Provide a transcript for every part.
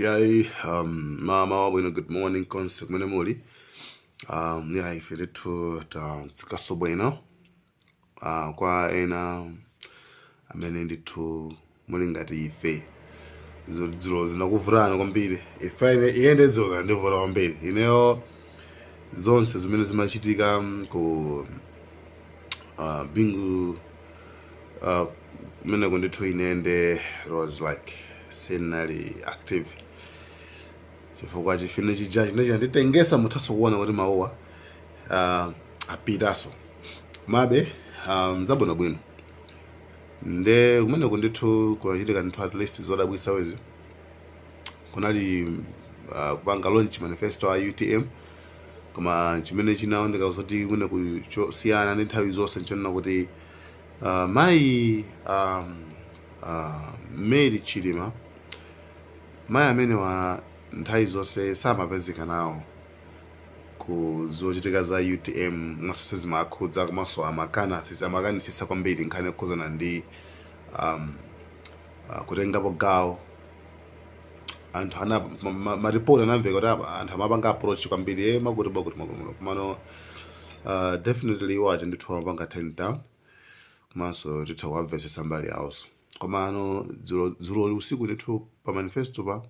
Mama, good morning, Concept Menemoli. I feel it to Tikasobena. Kwa ena, amenendi to Mulingati Ife. Dzulo zinakuvurana kwambiri. Ifine iende dzulo ndivura kwambiri. Ineyo zonse zimene zimachitika ku bingu mene kundithu inende was like senally active. Chifukwa chifine chijaji nditengesa muthaso kuona kuti mauwa apitaso. Mabe mzabona bwino. Nde kumene kundithu kunachitika ndithu at least zodabwisa wezi. Kunali kupanga launch manifesto a UTM. Koma chimene chinaoneka kuti kumene kusiyana ndi nthawi zonse nchonena kuti mayi Mary Chilima mayi amene wa nthawi zonse samapezeka nawo ku zochitika za UTM masose zimakhudza komanso amakanisisa kwambiri nkhani yokhuzana ndi kutengapo gawo. Anthu ana maripoti anamveka kuti anthu amapanga approach kwambiri makuti komano definitely waje ndithu amapanga turn down komanso titha kuwamvesesa mbali yawonso. Komano dzulo usiku ndithu pa manifesto pa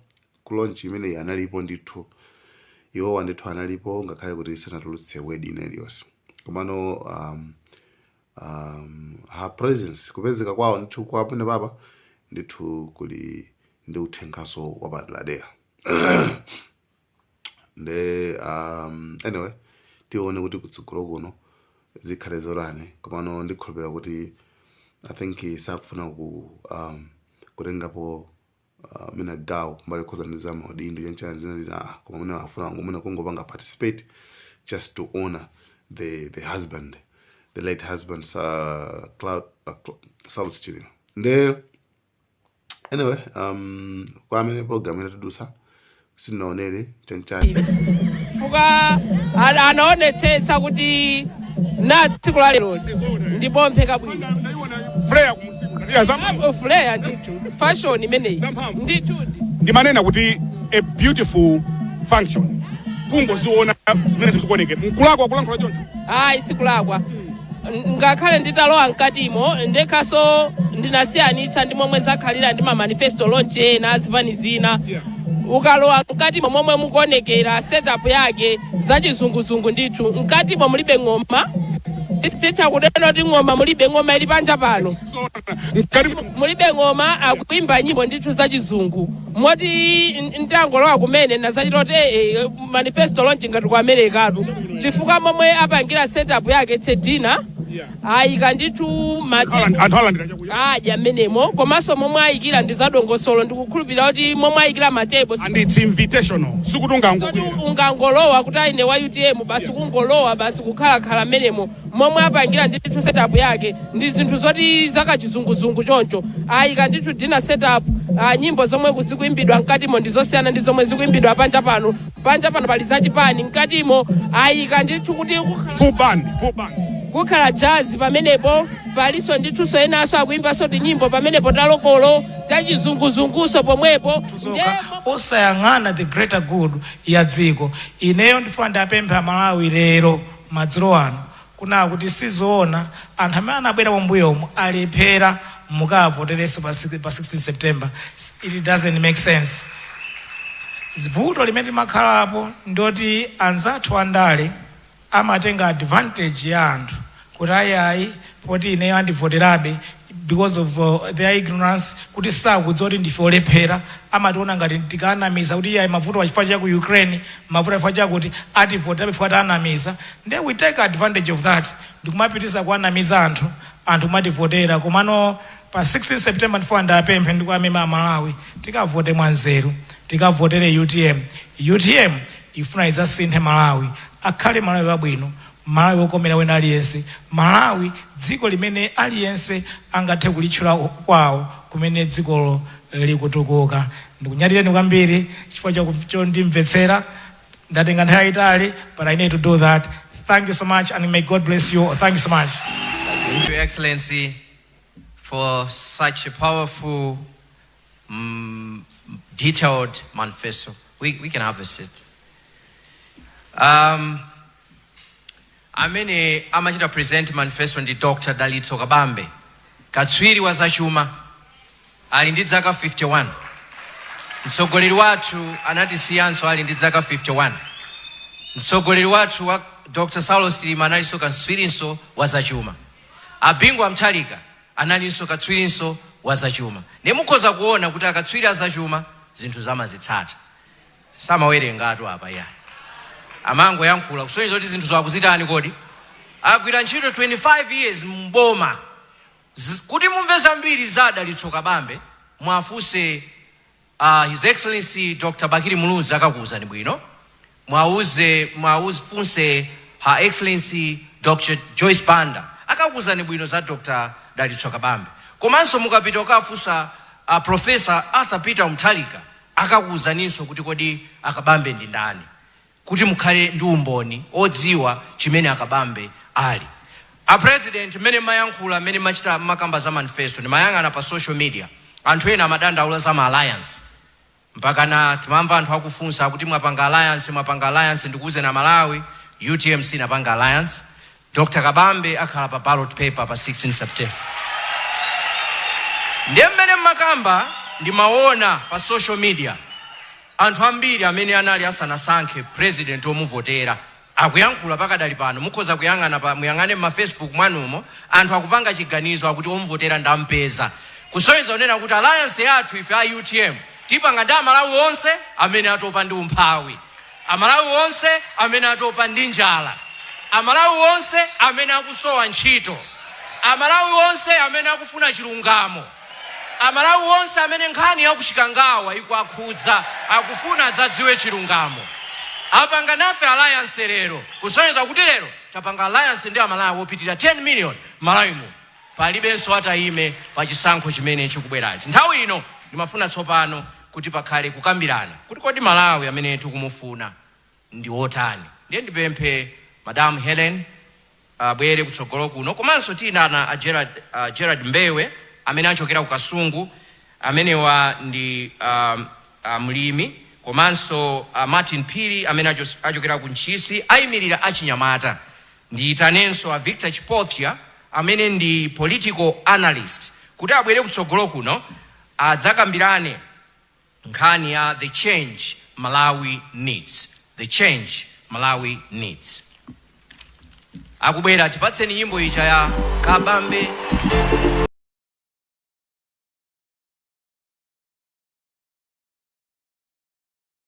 kulaunch imene analipo ndithu iwowa ndithu analipo ngakhale kuti sanatulutse word iliyonse. Komano her presence kupezeka kwawo ndithu kwa pene papa ndithu kuli ndi uthengaso wabadladera. Nde anyway tione kuti kutsogolo kuno zikhale zolani. Komano ndikhulupirira kuti I think sakufuna kutengapo mina gawo mbali khoza ndiza maudindo yanchana zina koma muna afuna ngomuna kungopanga participate just to honor the husband, the late husband Saul's Chilima. Nde anyway kwa amene program inatudusa sinaonere chanchani fuka anaonetsetsa kuti na tsiku la lero ndipo mpheka bwino flare kumusiku ndiya zamu flare ndithu fashion imeneyi ndithu ndimanena kuti a beautiful function kungoziona zimene zikuoneke mkulakwa kulankhula choncho isikulakwa ngakhale nditalowa mkatimo ndekhaso ndinasiyanitsa ndi momwe zakhalira ndi manifesto launch ena azipani zina. Ukalowa mkatimo momwe mukuonekera setup yake zachizunguzungu ndithu mkatimo mulibe ng'oma. Titha kunena kuti ng'oma mulibe ng'oma ili panja pano. Mulibe ng'oma akuimba nyimbo ndithu zachizungu. Moti ntangolowa kumene nazachitote manifesto launch ngati ku America chifukwa momwe apangira setup yake tsedina ayika ndithu adya menemo komanso momwe ayikira ndi zadongosolo ndikukhulupirira kuti momwe ayikira matebo and it's invitational sikuti ungangolowa kuti aine wa UTM basi kungolowa basi kukhalakhala menemo momwe apangira ndithu setup yake ndi zinthu zoti zakachizunguzungu choncho ayika ndithu dina setup nyimbo zomwe kuzikuimbidwa mkatimo ndizosiyana ndi zomwe zikuimbidwa panja pano pali zachipani mkatimo ayika ndithu kuti full band kukhala jazz pamenepo paliso ndithuso enaso akuimbaso nyimbo pamenepo talokolo tachizunguzunguso pomwepo osayang'ana the greater good ya dziko. Ineyo ndifuna ndapempha Malawi lero madzulo ano kuna kuti sizoona anthu amene anabwera pombuyomo alephera mukavoterese pa 16 September. It doesn't make sense. Zivuto limene limakhalapo ndoti anzathu andale amatenga advantage ya anthu kuti ayayi poti ineyo andivoterabe because of their ignorance kuti sakudzoti ndife olephera amationa ngati tikanamiza kuti iyayi mavuto achifukwa cha ku Ukraine mavuto achifukwa chakuti ativoterabe chifukwa tanamiza. Then we take advantage of that ndikumapitisa kuanamiza anthu mativotera. Komano pa 16 September ndifuna ndapemphe ndikwamema Malawi tikavote mwanzeru tikavotere UTM ifuna izasinthe Malawi akhale Malawi wabwino, Malawi wokomera wena aliyense, Malawi dziko limene aliyense angathe kulitchula kwawo kumene dziko likutukuka. Ndikunyadire kwambiri chifukwa chondimvetsera ndatenga nthawi yayitali, but I need to do that. Thank you so much and may God bless you. Thank you so much. Thank you, Excellency, for such a powerful detailed manifesto. We can have a seat. Amene amachita present manifesto ndi Dr. Dalitso Kabambe, katswiri wa zachuma, ali ndi zaka 51. Mtsogoleri wathu anatisiyanso ali ndi zaka 51. Mtsogoleri wathu wa Dr. Saulo Silima analinso katswirinso wa zachuma. Abingu Amthalika analinso katswirinso wa zachuma. Nemukhoza kuona kuti akatswiri a zachuma zinthu zamazitsata. Samawerenga atu apa ya. Amango yankhula kusonyeza kuti zinthu zakuzitani kodi. Agwira ntchito 25 years mboma. Kuti mumve zambiri za Dalitso Kabambe, mwafunse His Excellency Dr. Bakiri Muluzi akakuwuzani bwino. Mwafunse Her Excellency Dr. Joyce Banda akakuwuzani bwino za Dr. Dalitso Kabambe. Komanso mukapita ukafunsa Professor Arthur Peter Mutharika akakuwuzaninso kuti kodi Akabambe ndi ndani. Kuti mukhale ndi umboni odziwa chimene Akabambe ali. A president mene mayankhula mene machita makamba za manifesto ni mayang'ana pa social media. Anthu ena amadandaula za ma alliance. Mpaka na timamva anthu akufunsa kuti mwapanga alliance ndikuze na Malawi, UTM sinapanga alliance. Dr. Kabambe akhala pa ballot paper pa 16 September. Ndemene makamba ndi maona pa social media. Anthu ambiri amene anali asanasankhe president omuvotera akuyankhula pakadali pano. Mukhoza muyang'ane ma Facebook mwanumo anthu akupanga chiganizo akuti omuvotera ndampeza. Kusonyeza onena kuti alliance yathu ife a UTM tipanga ndi Amalawi onse amene atopa ndi umphawi, Amalawi onse amene atopa ndi njala, Amalawi onse amene akusowa ntchito, Amalawi onse amene akufuna chilungamo, Amalawi onse amene nkhani yakuchikangawa ikuakhudza akufuna adzadziwe chilungamo. Apanga nafe alliance lero. Kusonyeza kuti lero tapanga alliance ndi Amalawi opitira 10 million Malawi mu. Palibenso atayime pa chisankho chimene chikubwerachi. Nthawi ino ndimafuna tsopano kuti pakhale kukambirana kuti kodi Malawi amene tikumufuna ndi otani. Ndiye ndipemphe Madam Helen bwere kutsogolo kuno. Komanso tina Gerard Mbewe amene achokera ku Kasungu, amene wa ndi mlimi. Komanso Martin Piri amene achokera ku Nchisi ayimirira achinyamata. Ndiyitanenso Victor Chipothia amene ndi political analyst kuti abwere kutsogolo kuno adzakambirane nkhani ya the change Malawi needs. The change Malawi needs. Akubwera tipatseni nyimbo ija ya Kabambe.